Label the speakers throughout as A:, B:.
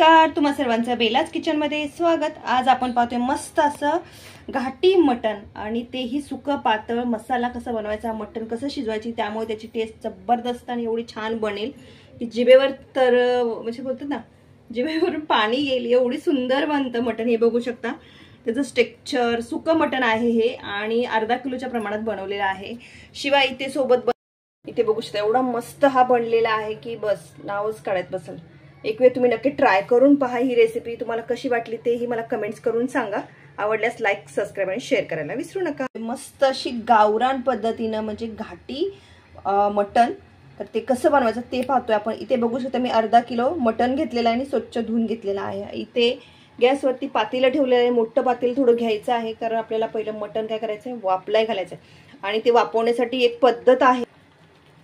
A: नमस्कार, तुम्हा सर्वांचं बेलाज किचन मध्ये स्वागत। आज आपण पाहतोय मस्त असं घाटी मटण आणि तेही सुकं पातळ। मसाला कसा बनवायचा, मटण कसं शिजवायची, त्यामुळे त्याची टेस्ट जबरदस्त आणि एवढी छान बनेल की जिभेवर तर म्हणजे बोलतात ना, जिभेवरून पाणी येईल एवढी सुंदर बनतं मटण। हे बघू शकता, त्याचं स्ट्रक्चर सुकं मटण आहे हे आणि अर्धा किलोच्या प्रमाणात बनवलेलं आहे। शिवाय इथे सोबत इथे बघू शकता एवढा मस्त हा बनलेला आहे की बस नावच काढत बसल। एक वेळ तुम्ही नक्की ट्राय करून पहा ही रेसिपी। तुम्हाला कशी वाटली तेही मला कमेंट्स करून सांगा। आवडल्यास लाईक, सबस्क्राइब आणि शेअर करायला विसरू नका। मस्त अशी गावरान पद्धतीने म्हणजे घाटी मटण, तर ते कसं बनवायचं ते पाहतोय आपण। इथे बघू शकता मी अर्धा किलो मटण घेतलेलं आहे आणि स्वच्छ धुवून घेतलेलं आहे। इथे गॅसवरती पातेलं ठेवलेलं आहे। मोठं पातेल थोडं घ्यायचं आहे, कारण आपल्याला पहिलं मटण काय करायचं आहे, वाफलाय घालायचं आहे आणि ते वाफवण्यासाठी एक पद्धत आहे,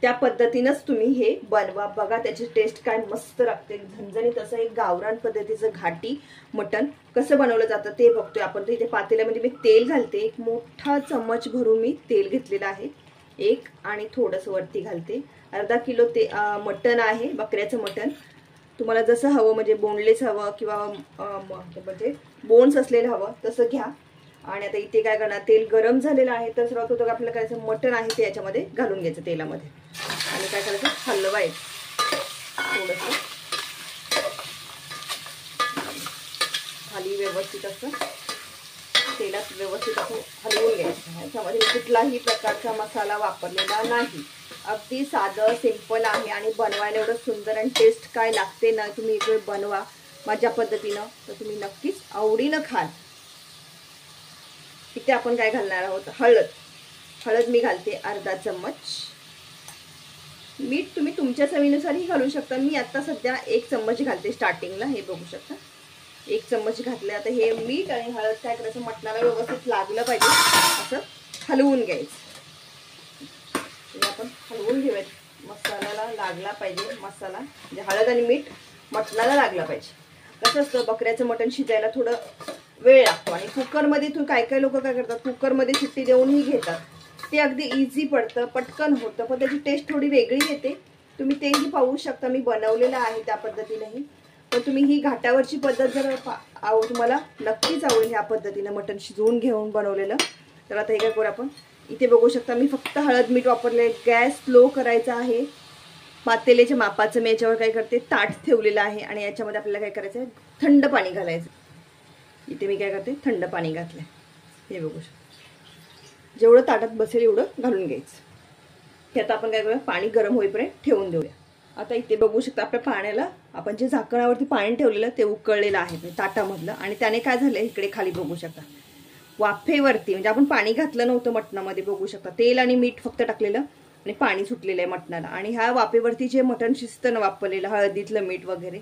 A: त्या पद्धतीनेच तुम्ही हे बनवा। बघा त्याची टेस्ट काय मस्त लागते, झणझणीत असं एक गावरान पद्धतीचं घाटी मटण कसं बनवलं जातं ते बघतोय आपण। तर इथे पातेल्यामध्ये मी तेल घालते, एक मोठा चम्मच भरून मी तेल घेतलेलं आहे एक, आणि थोडंसं वरती घालते। अर्धा किलो ते मटण आहे, बकऱ्याचं मटण। तुम्हाला जसं हवं म्हणजे बोनलेस हवं किंवा म्हणजे बोन्स असलेलं हवं तसं घ्या। आणि आता इथे काय करणार, तेल गरम झालेलं आहे तर सर्वात अगोदर आपल्याला करायचं मटण आहे ते याच्यामध्ये घालून घ्यायचं तेलामध्ये आणि काय करायचं, हलवायचं थोडंसं खाली व्यवस्थित असं तेलात व्यवस्थित असं हलवून घ्यायचं। याच्यामध्ये कुठलाही प्रकारचा मसाला वापरलेला नाही, अगदी साधं सिंपल आहे आणि बनवायला एवढं सुंदर आणि टेस्ट काय लागते ना। तुम्ही एक वेळ बनवा माझ्या पद्धतीनं तर तुम्ही नक्कीच आवडीनं खाल। इथे आपण काय घालणार आहोत, हळद मी घालते अर्धा चम्मच। मीठ तुम्ही तुमच्या चवीनुसारही घालू शकता, मी आता सध्या 1 चम्मच घालते स्टार्टिंगला। हे बघू शकता 1 चम्मच घातले। आता हे मीठ आणि हळद काय करायचं, मटणाला व्यवस्थित लागलं पाहिजे असं हलवून घ्यायचं। आपण हलवून घेऊयात, मसाल्याला लागला पाहिजे मसाला, म्हणजे हळद आणि मीठ मटणाला लागला पाहिजे। कसं असतं, बकऱ्याचं मटण शिजायला थोडं वेळ लागतो आणि कुकरमध्ये काय लोक काय करतात, कुकरमध्ये शिट्टी देऊनही घेतात। ते अगदी इझी पडतं, पटकन होतं, पण त्याची टेस्ट थोडी वेगळी येते। तुम्ही तेही पाहू शकता, मी बनवलेलं आहे त्या पद्धतीनेही। पण तुम्ही ही घाटावरची पद्धत जर तुम्हाला नक्कीच आवडेल ह्या पद्धतीने मटण शिजवून घेऊन बनवलेलं। तर आता हे काय करू आपण, इथे बघू शकता मी फक्त हळद मीठ वापरले। गॅस स्लो करायचा आहे। पातेल्याच्या मापाचं मी याच्यावर काय करते, ताट ठेवलेलं आहे आणि याच्यामध्ये आपल्याला काय करायचं आहे, थंड पाणी घालायचं। इथे मी काय करते, थंड पाणी घातलंय, हे बघू शकता। जेवढं ताटात बसेल एवढं घालून घ्यायचं। हे आता आपण काय करूया, पाणी गरम होईपर्यंत ठेवून देऊया। आता इथे बघू शकता आपल्या पाण्याला आपण जे झाकणावरती पाणी ठेवलेलं ते उकळलेलं आहे ताटामधलं, आणि त्याने काय झालंय, इकडे खाली बघू शकता वाफेवरती, म्हणजे आपण पाणी घातलं नव्हतं मटणामध्ये, बघू शकता तेल आणि मीठ फक्त टाकलेलं आणि पाणी सुटलेलं आहे मटणाला। आणि ह्या वाफेवरती जे मटण शिजतं ना, वापरलेलं हळदीतलं मीठ वगैरे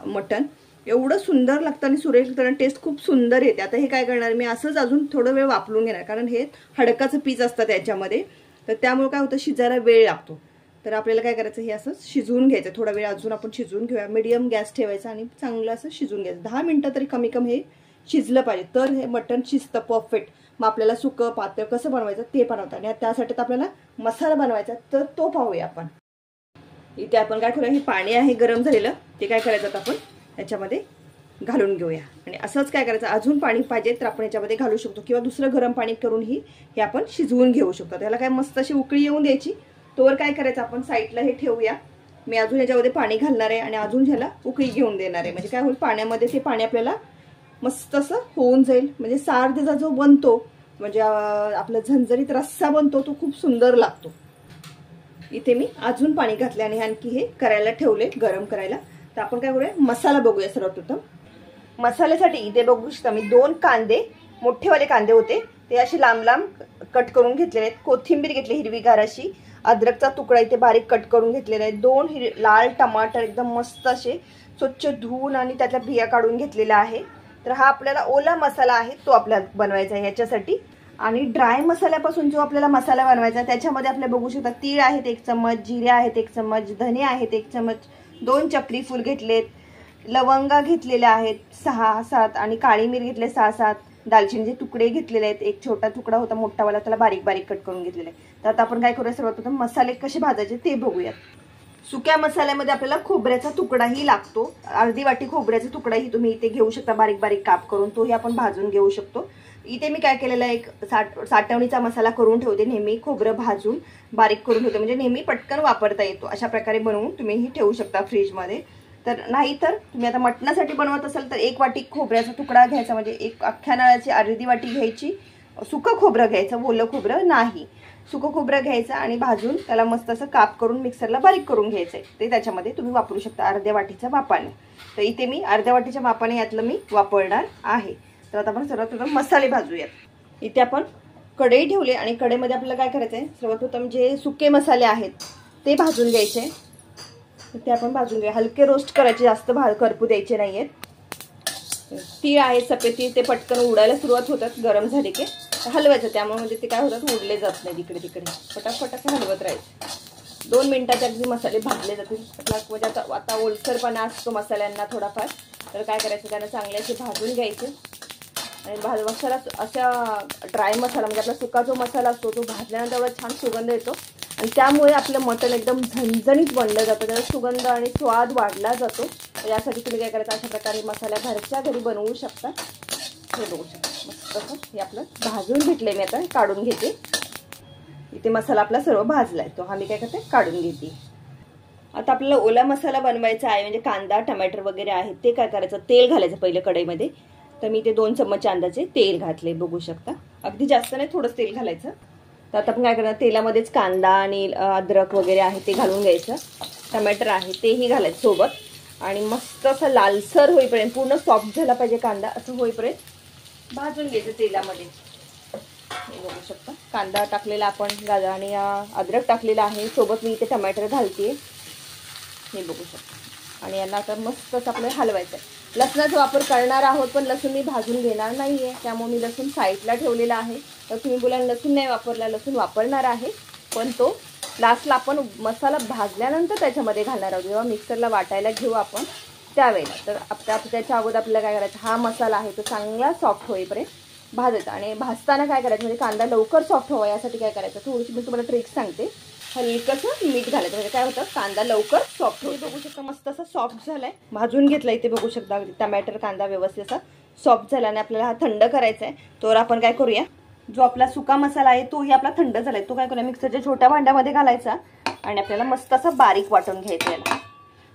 A: मटण एवढं सुंदर लागतं आणि सुरेख लागतं, टेस्ट खूप सुंदर येते। आता हे काय करणार, मी असंच अजून थोडं वेळ वाफलून घेणार, कारण हे हडकाचं पीस असतं त्याच्यामध्ये, तर त्यामुळे काय होतं, शिजायला वेळ लागतो। तर आपल्याला काय करायचं, हे असं शिजवून घ्यायचं, थोडा वेळ अजून आपण शिजवून घेऊया। मीडियम गॅस ठेवायचा आणि चांगलं असं शिजवून घ्यायचं। 10 मिनिटं तरी कमी हे शिजलं पाहिजे, तर हे मटण शिजतं परफेक्ट। मग आपल्याला सुकं पातळ कसं बनवायचं ते बनवतं, आणि त्यासाठी आपल्याला मसाला बनवायचा, तर तो पाहूया आपण। इथे आपण काय करूया, हे पाणी आहे गरम झालेलं, ते काय करायचं आपण याच्यामध्ये घालून घेऊया। आणि असंच काय करायचं, अजून पाणी पाहिजे तर आपण याच्यामध्ये घालू शकतो, किंवा दुसरं गरम पाणी करूनही हे आपण शिजवून घेऊ शकतो। त्याला काय मस्त अशी उकळी येऊन द्यायची, तोवर काय करायचं आपण साईडला हे ठेवूया। मी अजून याच्यामध्ये पाणी घालणार आहे आणि अजून ह्याला उकळी घेऊन देणार आहे, म्हणजे काय होईल, पाण्यामध्ये ते पाणी आपल्याला मस्त असं होऊन जाईल, म्हणजे सार त्याचा जो बनतो, म्हणजे आपला झणझणीत रस्सा बनतो, तो खूप सुंदर लागतो। इथे मी अजून पाणी घातले आणि आणखी हे करायला ठेवले गरम करायला। तर आपण काय करूया, मसाला बघूया सर्वप्रथम। मसाल्यासाठी इथे बघू शकता मी 2 कांदे, मोठेवाले कांदे होते, ते असे लांब लांब कट करून घेतलेले आहेत। कोथिंबीर घेतली हिरवीगार अशी, अद्रकचा तुकडा इथे बारीक कट करून घेतलेला आहे। 2 लाल टमाटर एकदम मस्त असे स्वच्छ धुवून आणि त्यातल्या बिया काढून घेतलेला आहे। तर हा आपल्याला ओला मसाला आहे तो आपल्याला बनवायचा आहे याच्यासाठी। आणि ड्राय मसाल्यापासून जो आपल्याला मसाला बनवायचा आहे, त्याच्यामध्ये आपले बघू शकता तीळ आहेत 1 चम्मच, जिरे आहेत 1 चम्मच, धने आहेत 1 चम्मच, 2 चक्री फूल घेतलेत, लवंगा घेतलेल्या आहेत 6-7, आणि काळी मिरी घेतले 6-7, दालचिनीचे तुकडे घेतलेले आहेत, 1 छोटा तुकडा होता मोठावाला, त्याला बारीक बारीक कट करून घेतलेला आहे। तर आता आपण काय करूया, सर्वप्रथम मसाले कसे भाजायचे ते बघूयात। सुक्या मसाल्यामध्ये आपल्याला खोबऱ्याचा तुकडाही लागतो. अर्धी वाटी खोबऱ्याचा तुकडाही तुम्ही इथे घेऊ शकता, बारीक बारीक काप करून तोही आपण भाजून घेऊ शकतो. इथे मी काय केलेलं आहे, एक साठवणीचा मसाला करून ठेवते. नेहमी खोबरं भाजून बारीक करून ठेवते, म्हणजे नेहमी पटकन वापरता येतो. अशा प्रकारे बनवून तुम्हीही ठेवू शकता फ्रीजमध्ये. तर नाही तर तुम्ही आता मटणासाठी बनवत असाल तर 1 वाटी खोबऱ्याचा तुकडा घ्यायचा, म्हणजे एक अख्ख्या नारळाची अर्धी वाटी घ्यायची. सुकं खोबरं घ्यायचं, ओलं खोबरं नाही. सुकं खोबरं घ्यायचं आणि भाजून त्याला मस्त असं काप करून मिक्सरला बारीक करून घ्यायचं आहे. ते त्याच्यामध्ये तुम्ही वापरू शकता अर्ध्या वाटीच्या मापाने. तर इथे मी अर्ध्या वाटीच्या मापाने यातलं मी वापरणार आहे. तर आता आपण सर्वप्रथम मसाले भाजूयात. इथे आपण कढई ठेवली आणि कढईमध्ये आपल्याला काय करायचं आहे, सर्वप्रथम जे सुके मसाले आहेत ते भाजून घ्यायचे. ते आपण भाजून घेऊया. हलके रोस्ट करायचे, जास्त करपू द्यायचे नाही आहेत. तीळ आहे सफेद तीळ, ते पटकन उडायला सुरुवात होतात गरम झाले की हलवायचं. त्यामुळे म्हणजे ते काय होतात, उडले जात नाही इकडे तिकडे. फटाफट असं हलवत राहायचं. 2 मिनिटात अगदी मसाले भाजले जातील. म्हणजे आता ओलसरपणा असतो मसाल्यांना थोडाफार, तर काय करायचं, त्यांना चांगले असे भाजून घ्यायचे. आणि मसाला असा ड्राय मसाला म्हणजे आपला सुका जो मसाला असतो तो भाजल्यानंतर एवढा छान सुगंध येतो आणि त्यामुळे आपलं मटण एकदम झणझणीत बनलं जातं. त्याचा सुगंध आणि स्वाद वाढला जातो. यासाठी तुम्ही काय करायचं, अशा प्रकारे मसाला घरच्या घरी बनवू शकता. हे बघू शकता मस्त असं हे आपलं भाजून घेतलंय. मी आता काढून घेते. इथे मसाला आपला सर्व भाजलाय, तो हा मी काय करते काढून घेते. आता आपल्याला ओला मसाला बनवायचा आहे, म्हणजे कांदा टमाटर वगैरे आहे ते काय करायचं, तेल घालायचं पहिले कढईमध्ये. तर मी ते 2 चम्मच अंदाजे तेल घातले, बघू शकता. अगदी जास्त नाही, थोडंच तेल घालायचं. तर आता आपण काय करणार, तेलामध्येच कांदा आणि अद्रक वगैरे आहे ते घालून घ्यायचं. टमाटर आहे तेही घालायचं सोबत आणि मस्त असं लालसर होईपर्यंत, पूर्ण सॉफ्ट झाला पाहिजे कांदा, असं होईपर्यंत भाजून घ्यायचं तेलामध्ये. हे बघू शकता कांदा टाकलेला आपण आणि अद्रक टाकलेला आहे. सोबत मी इथे टमाटर घालते, हे बघू शकता. आणि यांना आता मस्त असं आपल्याला हलवायचं आहे. लसणाचा वापर करणार आहोत, पण लसूण मी भाजून घेणार नाहीये, त्यामुळे मी लसूण साईडला ठेवलेला आहे. तर तुम्ही बोलाल लसूण नाही वापरला, लसूण वापरणार आहे, पण तो लास्टला आपण मसाला भाजल्यानंतर त्याच्यामध्ये घालणार आहोत, जेव्हा मिक्सरला वाटायला घेऊ आपण त्यावेळेला. तर त्याच्या अगोदर आपल्याला काय करायचं, हा मसाला आहे तो चांगला सॉफ्ट होईपर्यंत भाजायचा. आणि भाजताना काय करायचं, म्हणजे कांदा लवकर सॉफ्ट व्हावा यासाठी काय करायचं, थोडीशी मी तुम्हाला ट्रिक सांगते. हलकंसं मीठ घालायचं, म्हणजे काय होतं कांदा लवकर सॉफ्ट होतो. बघू शकता मस्त असं सॉफ्ट झालाय, भाजून घेतला. इथे बघू शकता टमाटर कांदा व्यवस्थित असा सॉफ्ट झाला आणि आपल्याला हा थंड करायचा आहे. तर आपण काय करूया, जो आपला सुका मसाला आहे तोही आपला थंड झालाय, तो काय करूया मिक्सरच्या छोट्या भांड्यामध्ये घालायचा आणि आपल्याला मस्त असं बारीक वाटून घ्यायचं. याला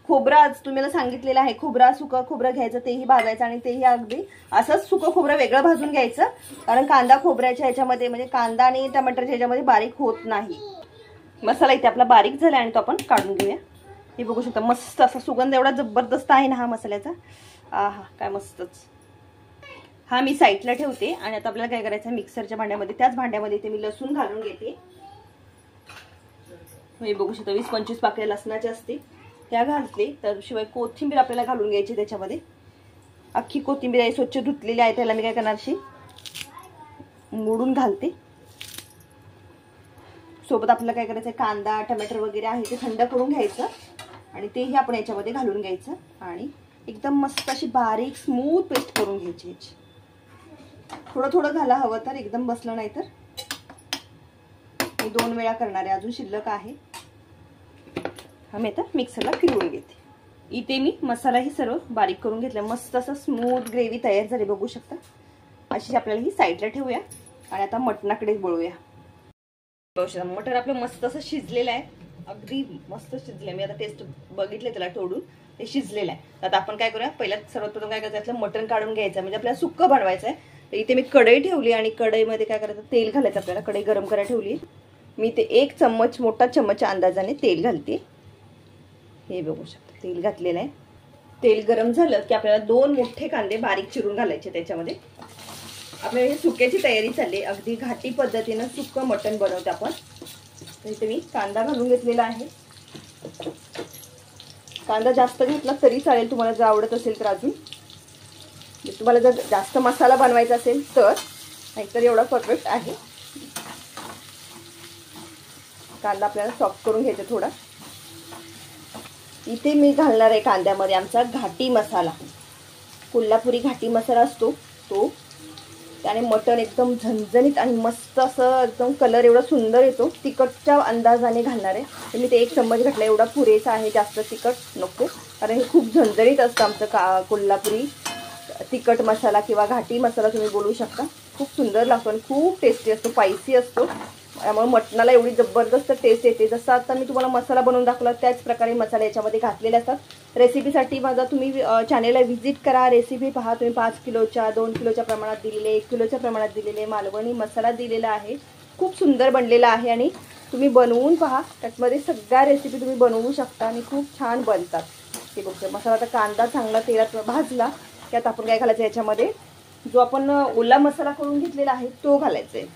A: खोबरं तुम्हाला सांगितलेलं आहे, सुकं खोबरं घ्यायचं, तेही भाजायचं आणि तेही अगदी असंच सुकं खोबरं वेगळं भाजून घ्यायचं. कारण कांदा खोबऱ्याच्या ह्याच्यामध्ये, म्हणजे कांदा आणि टमाटरच्या ह्याच्यामध्ये बारीक होत नाही. मसाला इथे आपला बारीक झाला आणि तो आपण काढून घेऊया. हे बघू शकता मस्त असा सुगंध एवढा जबरदस्त आहे ना हा मसाल्याचा. आहा काय मस्तच. हा मी साईडला ठेवते आणि आता आपल्याला काय करायचं, मिक्सरच्या भांड्यामध्ये, त्याच भांड्यामध्ये इथे मी लसूण घालून घेते. हे बघू शकता 20-25 पाकळ्या लसणाच्या असते त्या घालते. तर शिवाय कोथिंबीर आपल्याला घालून घ्यायची त्याच्यामध्ये. अख्खी कोथिंबीर आहे, स्वच्छ धुतलेली आहे. त्याला मी काय करणार, अशी मोडून घालते. सोबत आपल्याला काय करायचं, कांदा टमाटर वगैरे आहे ते थंड करून घ्यायचं आणि तेही आपण याच्यामध्ये घालून घ्यायचं आणि एकदम मस्त अशी बारीक स्मूथ पेस्ट करून घ्यायची. थोडं थोडं घाला हवं तर, एकदम बसलं नाही तर. मी 2 वेळा करणार आहे, अजून शिल्लक आहे. हा मी आता मिक्सरला फिरवून घेते. इथे मी मसालाही सर्व बारीक करून घेतला. मस्त असं स्मूथ ग्रेव्ही तयार झाली, बघू शकता. अशी आपल्याला ही साईडला ठेवूया आणि आता मटणाकडेच वळूया. मटण आपलं मस्त असं शिजलेलं आहे, अगदी मस्त शिजले. मी आता टेस्ट बघितले त्याला तोडून, ते शिजलेलं आहे. आता आपण काय करूया, पहिल्यात सर्वप्रथम काय करायचं, मटण काढून घ्यायचं, म्हणजे आपल्याला सुक्कं बनवायचं आहे. तर इथे मी कढई ठेवली आणि कढईमध्ये काय करायचं, तेल घालायचं आपल्याला. कढई गरम करायला ठेवली. मी ते 1 चम्मच मोठा चम्मचच्या अंदाजाने तेल घालते. हे बघू शकता तेल घातलेलं आहे. तेल गरम झालं की आपल्याला 2 मोठे कांदे बारीक चिरून घालायचे त्याच्यामध्ये. आपल्याला हे सुक्याची तयारी चालली, अगदी घाटी पद्धतीनं सुक्कं मटण बनवते आपण. तर इथे मी कांदा घालून घेतलेला आहे. कांदा जास्त घेतला तरी चालेल तुम्हाला, जर आवडत असेल तर. अजून तुम्हाला जर जास्त मसाला बनवायचा असेल तर, नाहीतर एवढा परफेक्ट आहे. कांदा आपल्याला सॉफ्ट करून घ्यायचा थोडा. इथे मी घालणार आहे कांद्यामध्ये आमचा घाटी मसाला, कोल्हापुरी घाटी मसाला असतो तो. त्याने मटण एकदम झणझणीत आणि मस्त असं एकदम कलर एवढा सुंदर येतो. तिखटच्या अंदाजाने घालणार आहे, तर मी ते 1 चम्मच घातला. एवढा पुरेसा आहे, जास्त तिखट नको, कारण हे खूप झणझणीत असतं आमचं कोल्हापुरी तिखट मसाला किंवा घाटी मसाला तुम्ही बोलू शकता. खूप सुंदर लागतो आणि खूप टेस्टी असतो, स्पायसी असतो. त्यामुळे मटणाला एवढी जबरदस्त टेस्ट येते. जसं आता मी तुम्हाला मसाला बनवून दाखवला त्याच प्रकारे मसाले याच्यामध्ये घातलेले असतात. रेसिपीसाठी माझा तुम्ही चॅनेलला व्हिजिट करा, रेसिपी पहा. तुम्ही 5 किलोच्या 2 किलोच्या प्रमाणात दिलेले, 1 किलोच्या प्रमाणात दिलेले मालवणी मसाला दिलेला आहे. खूप सुंदर बनलेला आहे आणि तुम्ही बनवून पहा. त्याच्यामध्ये सगळ्या रेसिपी तुम्ही बनवू शकता आणि खूप छान बनतात. हे बघा मसाला आता कांदा चांगला तेलात भाजला की आता आपण काय घालायचं याच्यामध्ये, जो आपण ओला मसाला करून घेतलेला आहे तो घालायचा आहे.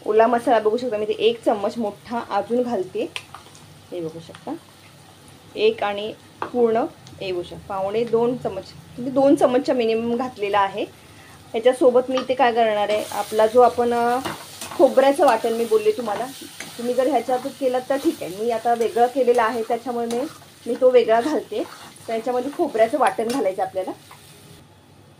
A: ओला मसाला बघू शकता मी ते 1 चम्मच मोठा अजून घालते. हे बघू शकता 1 आणि पूर्ण हे बघू शकता पावणे 2 चम्मच, म्हणजे 2 चम्मचच्या मिनिमम घातलेला आहे. ह्याच्यासोबत मी ते काय करणार आहे, आपला जो आपण खोबऱ्याचं वाटण मी बोलले तुम्हाला, तुम्ही जर ह्याच्यातच केलं तर ठीक आहे. मी आता वेगळं केलेलं आहे त्याच्यामुळे मी तो वेगळा घालते. तर याच्यामध्ये खोबऱ्याचं वाटण घालायचं आपल्याला.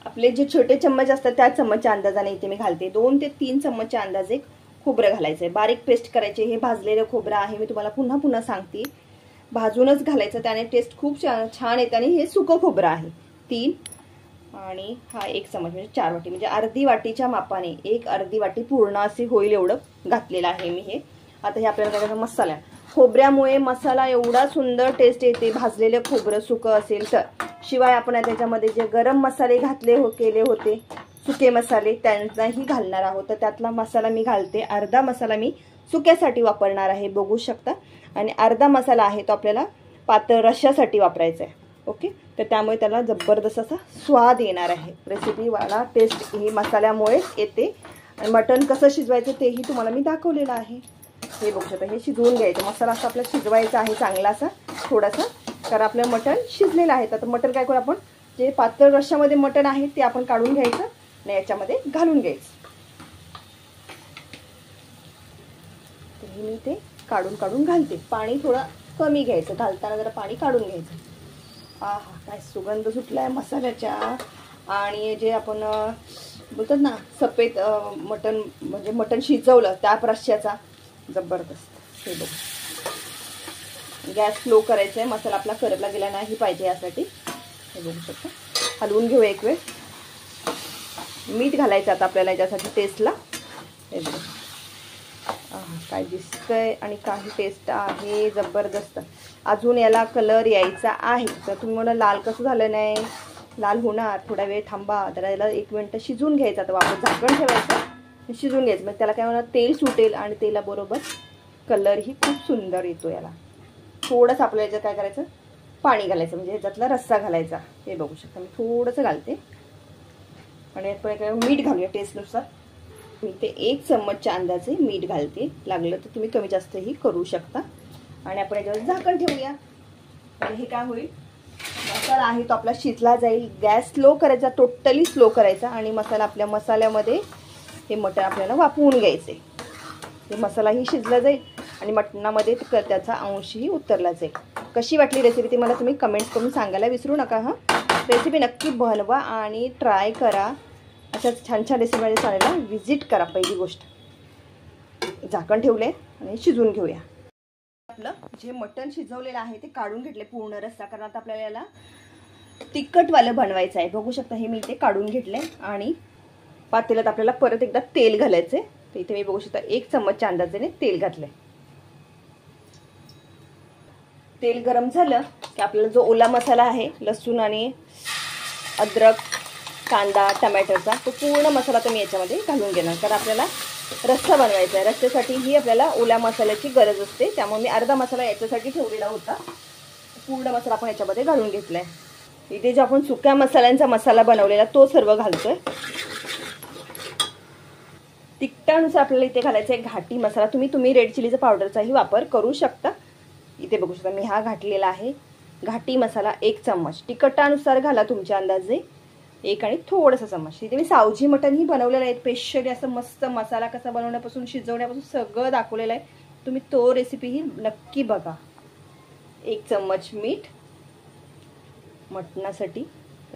A: आपले जे छोटे चम्मच असतात त्या चम्मचच्या अंदाजाने इथे मी घालते. 2 ते 3 चम्मचच्या अंदाजे खोबरं घालायचं आहे. बारीक पेस्ट करायचे. हे भाजलेलं खोबरं आहे, मी तुम्हाला पुन्हा पुन्हा सांगते, भाजूनच घालायचं, त्याने टेस्ट खूप छान येते. आणि हे सुकं खोबरं आहे 3 आणि हा 1 चम्मच म्हणजे 4 वाटी, म्हणजे अर्धी वाटीच्या मापाने 1 अर्धी वाटी पूर्ण असे होईल एवढं घातलेलं आहे मी हे. आता हे आपल्याला काय करायचं, मसाला खोबऱ्यामुळे मसाला एवढा सुंदर टेस्ट येते भाजलेलं खोबरं सुकं असेल तर. शिवाय आपण त्याच्यामध्ये जे गरम मसाले केले होते सुके मसाले त्यांनाही घालणार आहोत. तर त्यातला मसाला मी घालते. अर्धा मसाला मी सुक्यासाठी वापरणार आहे बघू शकता, आणि अर्धा मसाला आहे तो आपल्याला पातळ रश्श्यासाठी वापरायचा आहे. ओके, तर त्यामुळे त्याला जबरदस्त असा स्वाद येणार आहे. रेसिपीवाला टेस्ट ही मसाल्यामुळेच येते. आणि मटण कसं शिजवायचं तेही तुम्हाला मी दाखवलेलं आहे. हे बघू शकता हे शिजवून घ्यायचं. मसाला असा आपल्याला शिजवायचा आहे चांगला असा थोडासा, कारण आपलं मटण शिजलेलं आहे. तर मटण काय करू आपण, जे पातळ रश्श्यामध्ये मटण आहे ते आपण काढून घ्यायचं आणि याच्यामध्ये घालून घ्यायचं. तर मी ते काढून घालते. पाणी थोडं कमी घ्यायचं, घालताना जरा पाणी काढून घ्यायचं. आहा काय सुगंध सुटलाय मसाल्याच्या. आणि जे आपण बोलतात ना सफेद मटण, म्हणजे मटण शिजवलं त्या रश्श्याचा जबरदस्त. हे बघ गॅस स्लो करायचा आहे, मसाला आपला करपला गेला नाही पाहिजे यासाठी. हे बघू शकता हलवून घेऊ एक वेळ. मीठ घालायचं आता आपल्याला याच्यासाठी टेस्टला. हे बघ काय दिसतंय आणि काही टेस्ट आहे जबरदस्त. अजून याला कलर यायचा आहे. तर तुम्ही म्हणा लाल कसं झालं नाही, लाल होणार, थोडा वेळ थांबा. तर याला 1 मिनिट शिजून घ्यायचं. आता वापस झाकण ठेवायचं, शिजून घ्यायचं. मग त्याला काय होणार, तेल सुटेल आणि तेलाबरोबर कलरही खूप सुंदर येतो याला. थोडंसं आपल्याला याच्यात काय करायचं, पाणी घालायचं, म्हणजे ह्याच्यातला रस्सा घालायचा. हे बघू शकता मी थोडंसं घालते. आणि यात मीठ घालूया टेस्टनुसार. मी ते 1 चम्मचच्या अंदाजे मीठ घालते, लागलं तर तुम्ही कमी जास्तही करू शकता. आणि आपण याच्यावर झाकण ठेवूया. आणि हे काय होईल, मसाला आहे तो आपला शिजला जाईल. गॅस स्लो करायचा, टोटली स्लो करायचा. आणि मसाला आपल्या मसाल्यामध्ये हे मटण आपल्याला वाफवून घ्यायचे. हे मसालाही शिजला जाईल आणि मटणामध्ये त्याचा अंशही उतरला जाईल. कशी वाटली रेसिपी ती मला तुम्ही कमेंट्स करून सांगायला विसरू नका. हां, रेसिपी नक्की बनवा आणि ट्राय करा. अशाच छान छान रेसिपी माझ्या चॅनलला व्हिजिट करा. पहिली गोष्ट झाकण ठेवले आणि शिजवून घेऊया. आपलं जे मटण शिजवलेलं आहे ते काढून घेतले पूर्ण रस्सा, कारण आता आपल्याला याला तिखटवालं बनवायचं आहे. बघू शकता हे मी इथे काढून घेतले. आणि पातेल्यात आपल्याला परत एकदा तेल घालायचे. तर इथे मी बघू शकता 1 चम्मचच्या अंदाजाने तेल घातले. तेल गरम झालं की आपल्याला जो ओला मसाला आहे लसूण आणि अद्रक, कांदा, टमॅटोचा, तो पूर्ण मसाला तुम्ही याच्यामध्ये घालून घेणार, कारण आपल्याला रस्सा बनवायचा आहे. रस्स्यासाठीही आपल्याला ओल्या मसाल्याची गरज असते. त्यामुळे मी अर्धा मसाला याच्यासाठी ठेवलेला होता. पूर्ण मसाला आपण याच्यामध्ये घालून घेतलाय. इथे जो आपण सुक्या मसाल्यांचा मसाला बनवलेला तो सर्व घालतोय. तिखटानुसार आपल्याला इथे घालायचा आहे घाटी मसाला. तुम्ही रेड चिलीचा पावडरचाही वापर करू शकता. इथे बघू शकता मी हा घातलेला आहे घाटी मसाला 1 चम्मच. तिखटानुसार घाला तुमच्या अंदाजे 1 आणि थोडासा चम्मच. इथे मी सावजी मटणही बनवलेलं आहे स्पेशली. असं मस्त मसाला कसा बनवण्यापासून शिजवण्यापासून सगळं दाखवलेलं आहे. तुम्ही तो रेसिपीही नक्की बघा. 1 चम्मच मीठ मटणासाठी,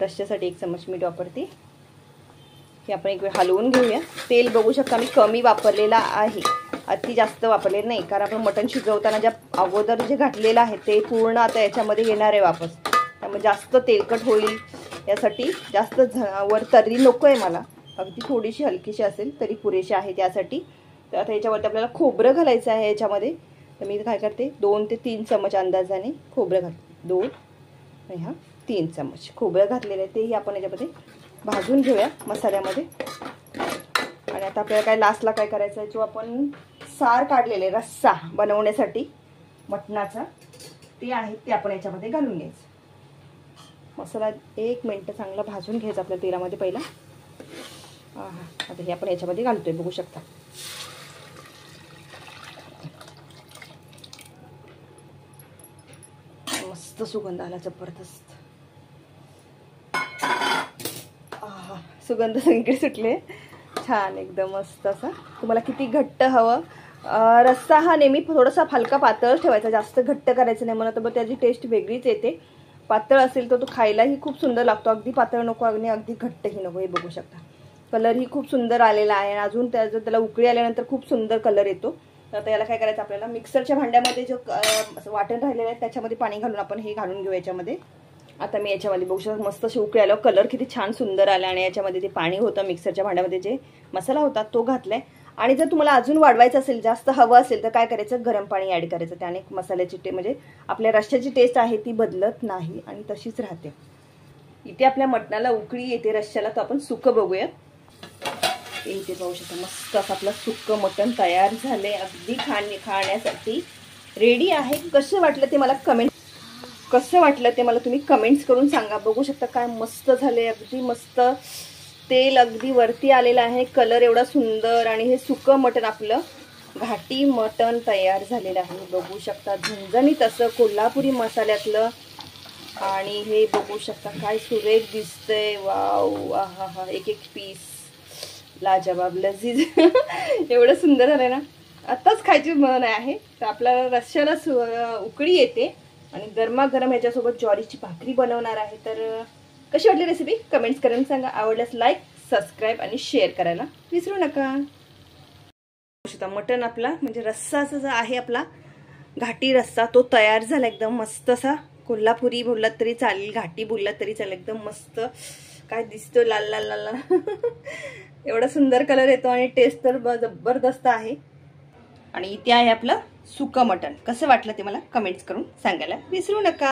A: रश्श्यासाठी 1 चम्मच मीठ वापरते. हे आपण एक वेळ हलवून घेऊया. तेल बघू शकता मी कमी वापरलेला आहे, अति जास्त वापरलेलं नाही, कारण आपण मटण शिजवताना ज्या अगोदर जे घातलेलं आहे ते पूर्ण आता याच्यामध्ये येणार आहे वापस, त्यामुळे जास्त तेलकट होईल यासाठी जास्त वर तर्री नको आहे मला, अगदी थोडीशी हलकीशी असेल तरी पुरेशी आहे त्यासाठी. तर आता याच्यावरती आपल्याला खोबरं घालायचं आहे याच्यामध्ये. तर मी काय करते 2 ते 3 चमच अंदाजाने खोबरं घालते. 2 आणि हा 3 चमच खोबरं घातलेलं आहे, तेही आपण याच्यामध्ये भाजून घेऊया मसाल्यामध्ये. आणि आता आपल्याला काय लास्टला काय करायचं आहे, जो आपण सार काढलेले रस्सा बनवण्यासाठी मटणाचा ते आहे ते आपण याच्यामध्ये घालून घ्यायचं. मसाला 1 मिनिट चांगला भाजून घ्यायचा आपल्या तेलामध्ये पहिला. आता हे आपण याच्यामध्ये घालतोय बघू शकता. मस्त सुगंध आला जबरदस्त. सुगंध सगळीकडे सुटले, छान एकदम मस्त असा. तुम्हाला किती घट्ट हवं, रस्सा हा नेहमी थोडासा हलका पातळ ठेवायचा, जास्त घट्ट करायचं नाही, मला तर मग त्याची टेस्ट वेगळीच येते. पातळ असेल तर तो खायलाही खूप सुंदर लागतो, अगदी पातळ नको आणि अगदी घट्टही नको. हे बघू शकता कलरही खूप सुंदर आलेला आहे, अजून त्याला उकळी आल्यानंतर खूप सुंदर कलर येतो. तर आता याला काय करायचं, आपल्याला मिक्सरच्या भांड्यामध्ये जो वाटण राहिलेलं आहे त्याच्यामध्ये पाणी घालून आपण हे घालून घेऊ याच्यामध्ये. आता मी याच्यामध्ये बघू शकता मस्त अशी उकळी आल्यावर कलर किती छान सुंदर आला, आणि याच्यामध्ये ते पाणी होतं मिक्सरच्या भांड्यामध्ये जे मसाला होता तो घातलाय. आणि जर तुम्हाला अजून वाढवायचं असेल, जास्त हवं असेल तर काय करायचं, गरम पाणी ॲड करायचं, त्याने मसाल्याची म्हणजे आपल्या रश्श्याची टेस्ट आहे ती बदलत नाही आणि तशीच राहते. इथे आपल्या मटणाला उकळी येते रश्श्याला, तर आपण सुकं बघूया. इथे पाहू शकता मस्त असं आपलं सुक्कं मटण तयार झाले, अगदी खाण्यासाठी रेडी आहे. कसं वाटलं ते मला तुम्ही कमेंट्स करून सांगा. बघू शकता काय मस्त झाले, अगदी मस्त तेल अगदी वरती आलेलं आहे, कलर एवढा सुंदर, आणि हे सुक्कं मटण आपलं घाटी मटण तयार झालेलं आहे. बघू शकता झणझणीत असं कोल्हापुरी मसाल्यातलं, आणि हे बघू शकता काय सुरेख दिसतंय. वाव, आहा, एक एक पीस लाजवाब लजीज एवढं सुंदर झालंय ना, आत्ताच खायची मन आहे. तर आपल्याला रश्श्याला उकळी येते आणि गरमागरम ह्याच्यासोबत ज्वारीची भाकरी बनवणार आहे. तर कशी वाटली रेसिपी कमेंट्स करून सांगा. आवडल्यास लाईक, सबस्क्राईब आणि शेअर करायला विसरू नका. मटण आपला म्हणजे रस्साचा जो आहे आपला घाटी रस्सा तो तयार झाला, एकदम मस्त असा. कोल्हापुरी बोललात तरी चालेल, घाटी बोललात तरी चालेल, एकदम मस्त काय दिसतो, लाल लाल लाल एवढा सुंदर कलर येतो आणि टेस्ट तर जबरदस्त आहे. आणि इथे आहे आपलं सुक्कं मटण. कसं वाटलं ते मला कमेंट्स करून सांगायला विसरू नका.